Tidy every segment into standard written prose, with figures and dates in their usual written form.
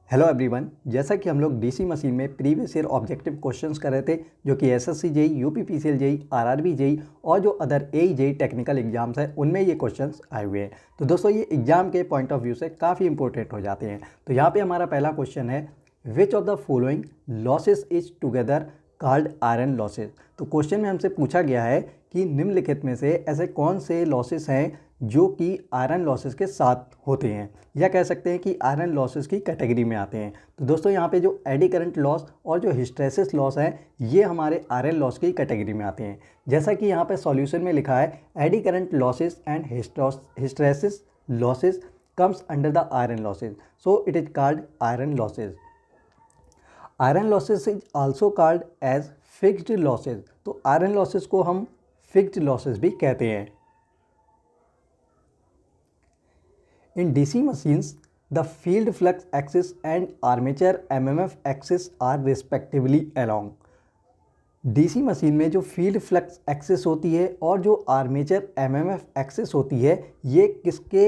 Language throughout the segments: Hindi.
हेलो एवरीवन, जैसा कि हम लोग डीसी मशीन में प्रीवियस ईयर ऑब्जेक्टिव क्वेश्चंस कर रहे थे जो कि SSC JE, UPPCL JE, RRB JE और जो other AE JE technical exams हैं उनमें ये क्वेश्चंस आए हुए हैं। तो दोस्तों ये एग्जाम के पॉइंट ऑफ व्यू से काफ़ी इंपॉर्टेंट हो जाते हैं। तो यहाँ पे हमारा पहला क्वेश्चन है, which of the following losses is together called iron losses. तो क्वेश्चन में हमसे पूछा गया है कि निम्नलिखित में से ऐसे कौन से लॉसेस हैं जो कि आयरन लॉसेस के साथ होते हैं, या कह सकते हैं कि आयरन लॉसेस की कैटेगरी में आते हैं। तो दोस्तों यहाँ पे जो एडी करंट लॉस और जो हिस्टेरेसिस लॉस है ये हमारे आयरन लॉस की कैटेगरी में आते हैं। जैसा कि यहाँ पे सॉल्यूशन में लिखा है, eddy current losses and hysteresis losses comes under the iron losses, so it is called iron losses. Iron losses is also called as fixed losses. तो आयरन लॉसेस को हम फिक्स्ड लॉसेस भी कहते हैं। In DC machines, the field flux axis and armature MMF axis are respectively along. DC machine में जो फील्ड फ्लक्स एक्सिस होती है और जो आर्मेचर MMF एक्सिस होती है ये किसके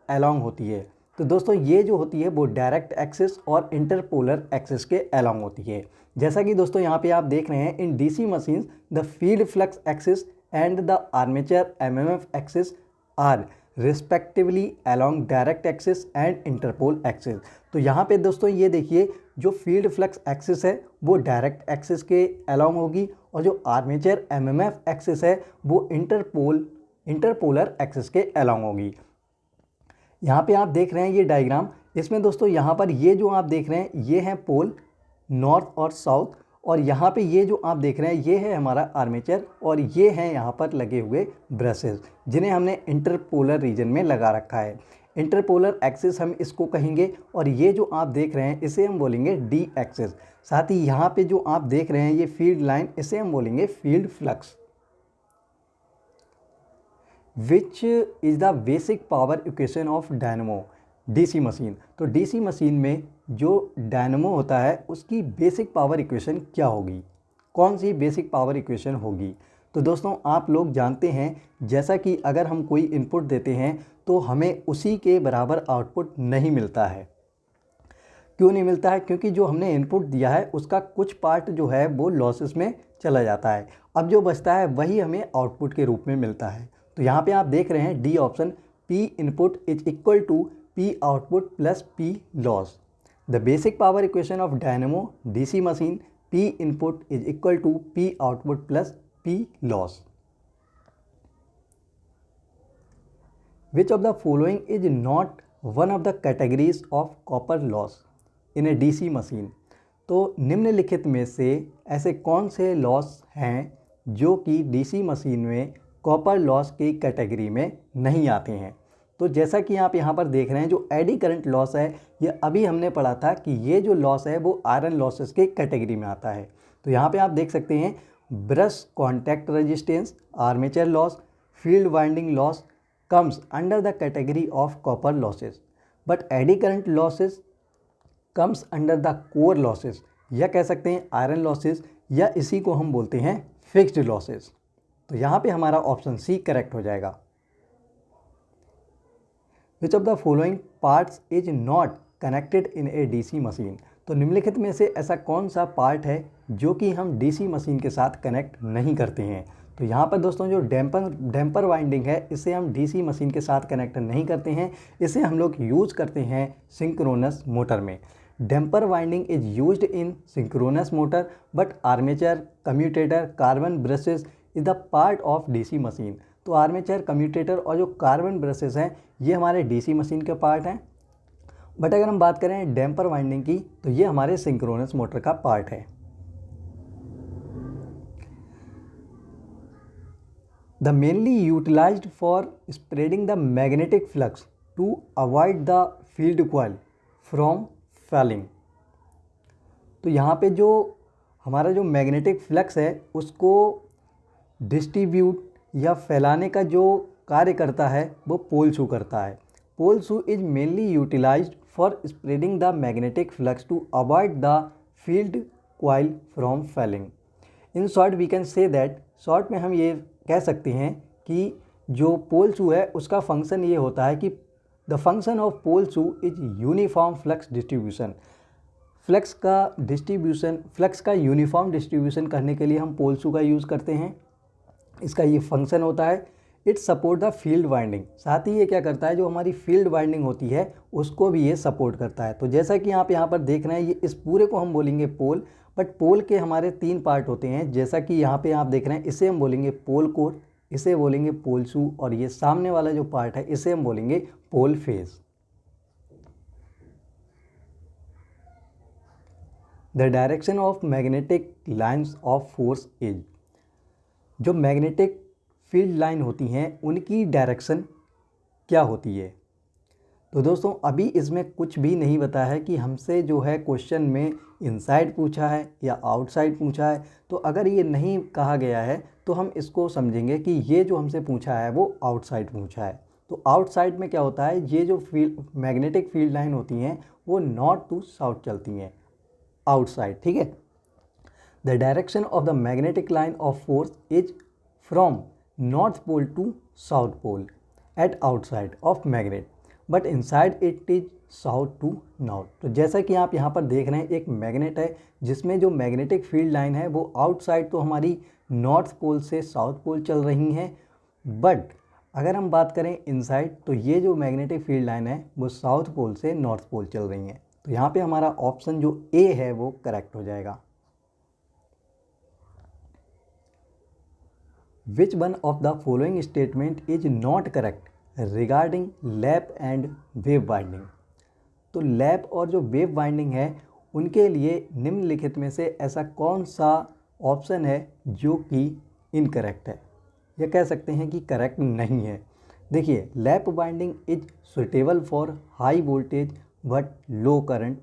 अलोंग होती है? तो दोस्तों ये जो होती है वो डायरेक्ट एक्सिस और इंटरपोलर एक्सिस के अलोंग होती है। जैसा कि दोस्तों यहाँ पे आप देख रहे हैं, in DC machines the field flux axis and the armature MMF axis are respectively along direct axis and interpole axis. तो यहाँ पे दोस्तों ये देखिए, जो फील्ड फ्लक्स एक्सिस है वो डायरेक्ट एक्सिस के अलॉन्ग होगी और जो आर्मेचर एमएमएफ एक्सिस है वो इंटरपोलर एक्सिस के अलॉन्ग होगी। यहाँ पे आप देख रहे हैं ये डायग्राम, इसमें दोस्तों यहाँ पर ये जो आप देख रहे हैं ये है पोल नॉर्थ और साउथ, और यहाँ पे ये जो आप देख रहे हैं ये है हमारा आर्मेचर और ये हैं यहाँ पर लगे हुए ब्रशेस जिन्हें हमने इंटरपोलर रीजन में लगा रखा है। इंटरपोलर एक्सिस हम इसको कहेंगे और ये जो आप देख रहे हैं इसे हम बोलेंगे डी एक्सिस। साथ ही यहाँ पे जो आप देख रहे हैं ये फील्ड लाइन, इसे हम बोलेंगे field flux. Which is the basic power equation of dynamo DC machine. तो डीसी मशीन में जो डायनमो होता है उसकी बेसिक पावर इक्वेशन क्या होगी, कौन सी बेसिक पावर इक्वेशन होगी? तो दोस्तों आप लोग जानते हैं, जैसा कि अगर हम कोई इनपुट देते हैं तो हमें उसी के बराबर आउटपुट नहीं मिलता है। क्यों नहीं मिलता है? क्योंकि जो हमने इनपुट दिया है उसका कुछ पार्ट जो है वो लॉसेस में चला जाता है, अब जो बचता है वही हमें आउटपुट के रूप में मिलता है। तो यहाँ पे आप देख रहे हैं D option, P input is equal to P output plus P loss. The basic power equation of dynamo DC machine, P input is equal to P output plus P loss. Which of the following is not one of the categories of copper loss in a DC machine? तो निम्नलिखित में से ऐसे कौन से लॉस हैं जो कि DC मशीन में कॉपर लॉस की कैटेगरी में नहीं आते हैं? तो जैसा कि आप यहाँ पर देख रहे हैं, जो एडी करंट लॉस है ये अभी हमने पढ़ा था कि ये जो लॉस है वो आयरन लॉसेस के कैटेगरी में आता है। तो यहाँ पे आप देख सकते हैं brush contact resistance, armature loss, field winding loss comes under the category of copper losses, but AD current losses comes under the core losses, या कह सकते हैं आयरन लॉसेस, या इसी को हम बोलते हैं फिक्स्ड लॉसेस। तो यहाँ पे हमारा ऑप्शन सी करेक्ट हो जाएगा। Which of the following parts is not connected in a DC machine? तो निम्नलिखित में से ऐसा कौन सा पार्ट है जो कि हम DC मशीन के साथ कनेक्ट नहीं करते हैं? तो यहाँ पर दोस्तों जो डैम्पर वाइंडिंग है इसे हम DC मशीन के साथ कनेक्ट नहीं करते हैं, इसे हम लोग यूज करते हैं सिंक्रोनस मोटर में। Damper winding is used in synchronous motor, but armature, commutator, carbon brushes is the part of DC machine. तो आर्मेचर, कम्यूटेटर और जो कार्बन ब्रशेस हैं ये हमारे डीसी मशीन के पार्ट हैं, बट अगर हम बात करें डैम्पर वाइंडिंग की तो ये हमारे सिंक्रोनस मोटर का पार्ट है। The mainly utilised for spreading the magnetic flux to avoid the field coil from falling. तो यहाँ पे जो हमारा जो मैग्नेटिक फ्लक्स है उसको डिस्ट्रीब्यूट या फैलाने का जो कार्य करता है वो पोल शू करता है। Pole shoe is mainly utilised for spreading the magnetic flux to avoid the field coil from falling. In short we can say that, short में हम ये कह सकते हैं कि जो पोल शू है उसका फंक्शन ये होता है कि the function of pole shoe is uniform flux distribution. Flux का यूनिफॉर्म डिस्ट्रीब्यूशन करने के लिए हम पोल्सू का यूज़ करते हैं। इसका ये फंक्शन होता है, it support the field winding. साथ ही ये क्या करता है, जो हमारी फील्ड वाइंडिंग होती है उसको भी ये सपोर्ट करता है। तो जैसा कि आप यहाँ पर देख रहे हैं, ये इस पूरे को हम बोलेंगे पोल, बट पोल के हमारे 3 पार्ट होते हैं। जैसा कि यहाँ पे आप देख रहे हैं, इसे हम बोलेंगे पोल कोर, इसे बोलेंगे पोल्सू, और ये सामने वाला जो पार्ट है इसे हम बोलेंगे pole face. The direction of magnetic lines of force is, जो मैग्नेटिक फील्ड लाइन होती हैं उनकी डायरेक्शन क्या होती है। तो दोस्तों अभी इसमें कुछ भी नहीं बता है कि हमसे जो है क्वेश्चन में इनसाइड पूछा है या आउटसाइड पूछा है। तो अगर ये नहीं कहा गया है तो हम इसको समझेंगे कि ये जो हमसे पूछा है वो आउटसाइड पूछा है। तो आउटसाइड में क्या होता है, ये जो मैग्नेटिक फील्ड लाइन होती हैं वो नॉर्थ टू साउथ चलती हैं, आउटसाइड, ठीक है। The direction of the magnetic line of force is from north pole to south pole at outside of magnet, but inside it is south to north. तो जैसा कि आप यहाँ पर देख रहे हैं, एक मैग्नेट है जिसमें जो मैग्नेटिक फील्ड लाइन है वो आउटसाइड तो हमारी नॉर्थ पोल से साउथ पोल चल रही हैं, बट अगर हम बात करें इनसाइड तो ये जो मैग्नेटिक फील्ड लाइन है वो साउथ पोल से नॉर्थ पोल चल रही हैं। तो यहाँ पे हमारा ऑप्शन जो ए है वो करेक्ट हो जाएगा। Which one of the following statement is not correct regarding lap and wave winding. तो लैप और जो वेव वाइंडिंग है उनके लिए निम्नलिखित में से ऐसा कौन सा ऑप्शन है जो कि इनकरेक्ट है, या कह सकते हैं कि करेक्ट नहीं है। देखिए, lap winding is suitable for high voltage but low current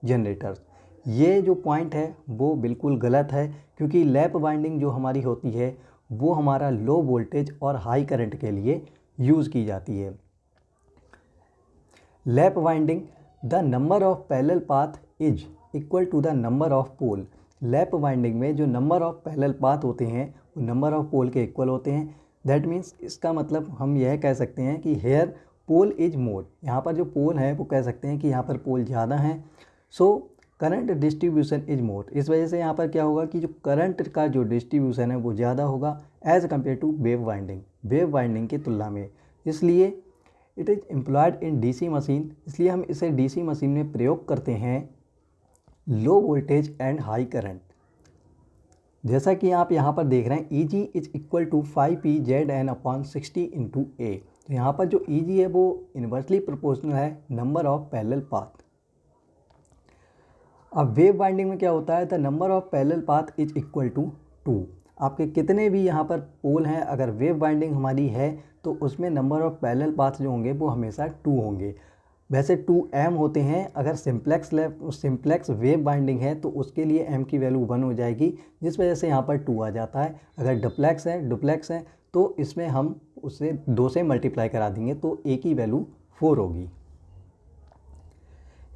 generators. ये जो पॉइंट है वो बिल्कुल गलत है, क्योंकि लैप वाइंडिंग जो हमारी होती है वो हमारा लो वोल्टेज और हाई करंट के लिए यूज़ की जाती है। Lap winding, the number of parallel path is equal to the number of pole. Lap winding में जो नंबर ऑफ पैरेलल पाथ होते हैं वो नंबर ऑफ पोल के इक्वल होते हैं। दैट मीन्स इसका मतलब हम यह कह सकते हैं कि हेयर पोल इज मोर। यहाँ पर जो पोल है वो कह सकते हैं कि यहाँ पर पोल ज़्यादा हैं। So current distribution is more. इस वजह से यहाँ पर क्या होगा कि जो करंट का जो डिस्ट्रीब्यूशन है वो ज़्यादा होगा as compare to wave winding की तुलना में। इसलिए it is employed in DC machine, इसलिए हम इसे डीसी मशीन में प्रयोग करते हैं low voltage and high current. जैसा कि आप यहाँ पर देख रहे हैं, E G is equal to 5PZN/60 into A. तो यहाँ पर जो ई जी है वो इन्वर्सली प्रोपोर्शनल है नंबर ऑफ पैरेलल पाथ। अब वेव वाइंडिंग में क्या होता है, the number of parallel path is equal to 2। आपके कितने भी यहाँ पर पोल हैं, अगर वेव वाइंडिंग हमारी है तो उसमें नंबर ऑफ पैरेलल पाथ जो होंगे वो हमेशा 2 होंगे। वैसे 2m होते हैं, अगर सिंप्लेक्स वेव बाइंडिंग है तो उसके लिए m की वैल्यू 1 हो जाएगी, जिस वजह से यहाँ पर 2 आ जाता है। अगर डुप्लेक्स है तो इसमें हम उसे 2 से मल्टीप्लाई करा देंगे तो a की वैल्यू 4 होगी।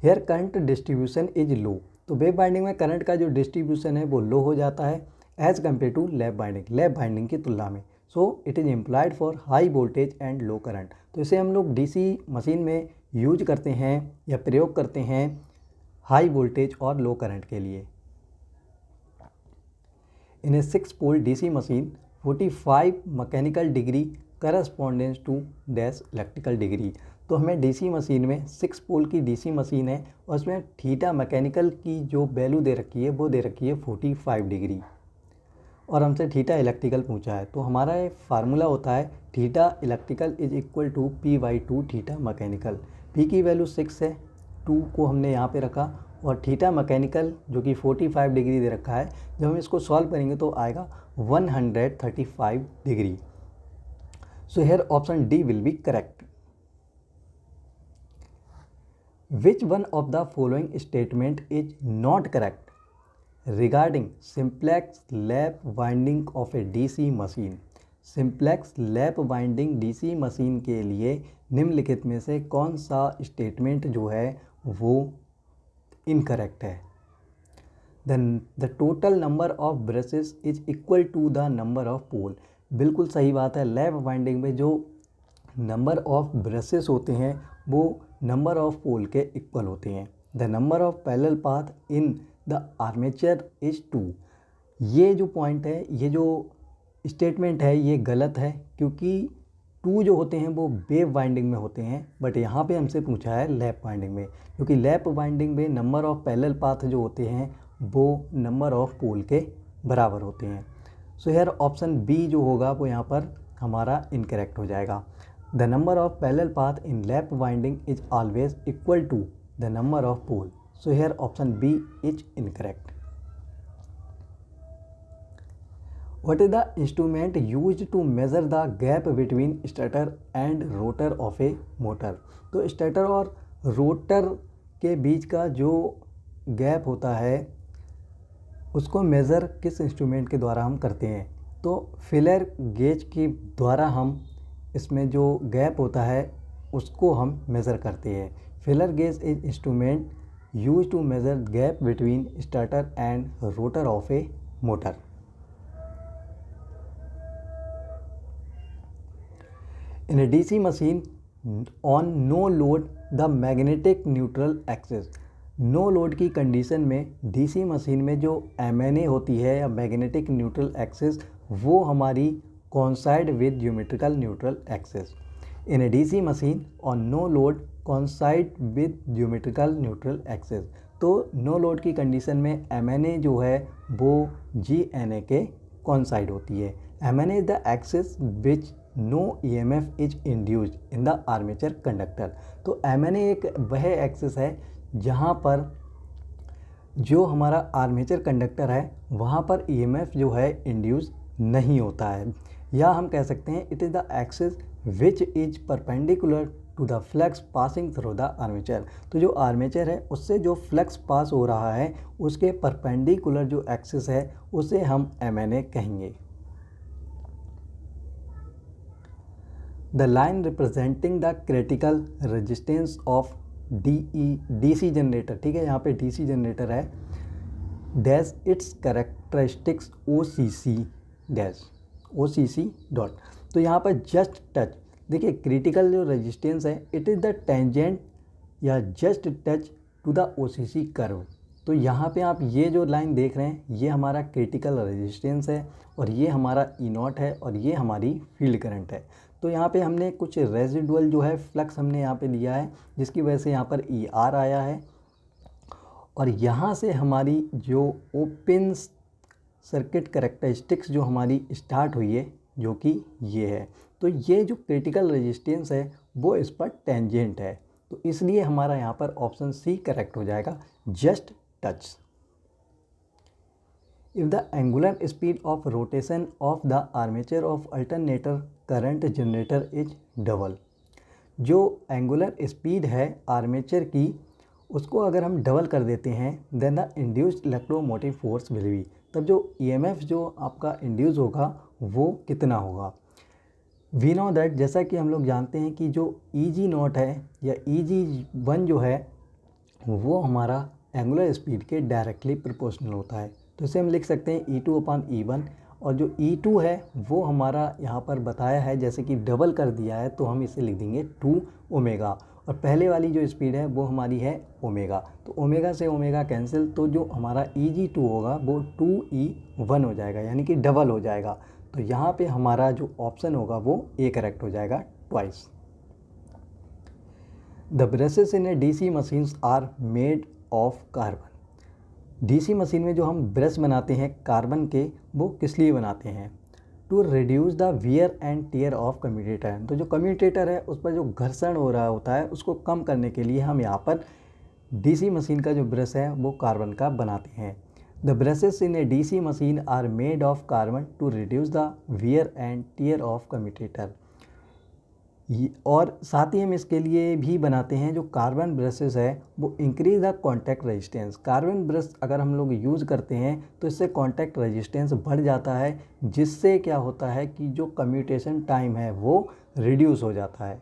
Here current distribution is low. तो वेव बाइंडिंग में करंट का जो डिस्ट्रीब्यूशन है वो लो हो जाता है as compare to lap winding की तुलना में। So it is employed for high voltage and low current. तो इसे हम लोग डीसी मशीन में यूज करते हैं या प्रयोग करते हैं हाई वोल्टेज और लो करंट के लिए। In a 6 pole DC machine 45 mechanical degree correspondence to dash electrical degree. तो हमें डीसी मशीन में 6 पोल की डीसी मशीन है और उसमें थीटा मैकेनिकल की जो वैल्यू दे रखी है वो दे रखी है 45 डिग्री, और हमसे थीटा इलेक्ट्रिकल पूछा है। तो हमारा एक फार्मूला होता है theta electrical is equal to P/2 theta mechanical. P की वैल्यू 6 है, 2 को हमने यहाँ पे रखा, और थीटा मैकेनिकल जो कि 45 डिग्री दे रखा है, जब हम इसको सॉल्व करेंगे तो आएगा 135 degree. So here option D will be correct. Which one of the following statement is not correct regarding simplex lap winding of A DC machine. Simplex lap winding DC machine के लिए निम्नलिखित में से कौन सा स्टेटमेंट जो है वो इनकरेक्ट है। The total number of brushes is equal to the number of pole. बिल्कुल सही बात है, लैप वाइंडिंग में जो नंबर ऑफ ब्रशेस होते हैं वो नंबर ऑफ पोल के इक्वल होते हैं। The number of parallel path in the armature is 2। ये जो पॉइंट है, ये जो स्टेटमेंट है, ये गलत है, क्योंकि 2 जो होते हैं वो वेव वाइंडिंग में होते हैं, बट यहाँ पे हमसे पूछा है लैप वाइंडिंग में, क्योंकि लैप वाइंडिंग में नंबर ऑफ पैरेलल पाथ जो होते हैं वो नंबर ऑफ पोल के बराबर होते हैं। सो हेयर ऑप्शन बी जो होगा वो यहाँ पर हमारा इनकरेक्ट हो जाएगा। The number of parallel path in lap winding is always equal to the number of pole. So here option B is incorrect. What is the instrument used to measure the gap between stator and rotor of a motor? तो स्टेटर और रोटर के बीच का जो गैप होता है उसको मेज़र किस इंस्ट्रूमेंट के द्वारा हम करते हैं? तो फेलर गेज के द्वारा हम इसमें जो गैप होता है उसको हम मेज़र करते हैं। Feeler gauge is instrument use to measure gap between starter and rotor of a motor. In a DC machine on no load the magnetic neutral axis, no load की कंडीशन में डीसी मशीन में जो MNA होती है या मैग्नेटिक न्यूट्रल एक्सिस वो हमारी coincide with geometrical neutral axis. In a DC machine on no load coincide with geometrical neutral axis. तो नो लोड की कंडीशन में MNA जो है वो GNA के कोइंसाइड होती है। MNA is the axis which no EMF is induced in the armature conductor. तो MNA एक वह एक्सिस है जहाँ पर जो हमारा आर्मेचर कंडक्टर है वहाँ पर EMF जो है इंड्यूस नहीं होता है, या हम कह सकते हैं it is the axis which is perpendicular to the flux passing through the armature. तो जो आर्मेचर है उससे जो फ्लक्स पास हो रहा है उसके परपेंडिकुलर जो एक्सिस है उसे हम MNA कहेंगे। The line representing the critical resistance of DC generator, ठीक है, यहाँ पे DC जनरेटर है, dash its characteristics OCC dot. तो यहाँ पर जस्ट टच, देखिए क्रिटिकल जो रेजिस्टेंस है इट इज़ द टेंजेंट या just touch to the OCC curve. तो यहाँ पे आप ये जो लाइन देख रहे हैं ये हमारा क्रिटिकल रेजिस्टेंस है और ये हमारा E0 है और ये हमारी फील्ड करंट है। तो यहाँ पे हमने कुछ रेजिडुअल जो है फ्लक्स हमने यहाँ पे लिया है जिसकी वजह से यहाँ पर ER आया है, और यहाँ से हमारी जो ओपन सर्किट कैरेक्टरिस्टिक्स जो हमारी स्टार्ट हुई है जो कि ये है। तो ये जो क्रिटिकल रेजिस्टेंस है वो इस पर टेंजेंट है, तो इसलिए हमारा यहाँ पर ऑप्शन सी करेक्ट हो जाएगा, just touch. If the angular speed of rotation of the armature of alternator current generator is double, जो एंगुलर स्पीड है आर्मेचर की उसको अगर हम डबल कर देते हैं then the induced electromotive force will be, तब जो EMF जो आपका इंड्यूस होगा वो कितना होगा। वी नो दैट, जैसा कि हम लोग जानते हैं कि जो EG0 है या EG1 जो है वो हमारा एंगुलर स्पीड के डायरेक्टली प्रोपोर्शनल होता है। तो इसे हम लिख सकते हैं E2/E1, और जो E2 है वो हमारा यहाँ पर बताया है जैसे कि डबल कर दिया है तो हम इसे लिख देंगे 2 ओमेगा, और पहले वाली जो स्पीड है वो हमारी है ओमेगा, तो ओमेगा से ओमेगा कैंसिल, तो जो हमारा EG2 होगा वो 2E1 हो जाएगा, यानी कि डबल हो जाएगा। तो यहाँ पे हमारा जो ऑप्शन होगा वो ए करेक्ट हो जाएगा, twice. The brushes in a DC machines are made of carbon. DC machine में जो हम ब्रश बनाते हैं कार्बन के वो किस लिए बनाते हैं? To reduce the wear and tear of commutator. तो जो कम्यूटेटर है उस पर जो घर्षण हो रहा होता है उसको कम करने के लिए हम यहाँ पर DC मशीन का जो ब्रश है वो कार्बन का बनाते हैं। The brushes in a DC machine are made of carbon to reduce the wear and tear of commutator. और साथ ही हम इसके लिए भी बनाते हैं जो कार्बन ब्रशेस है वो increase the contact resistance. Carbon brush अगर हम लोग यूज़ करते हैं तो इससे कॉन्टैक्ट रेजिस्टेंस बढ़ जाता है, जिससे क्या होता है कि जो कम्यूटेशन टाइम है वो रिड्यूस हो जाता है।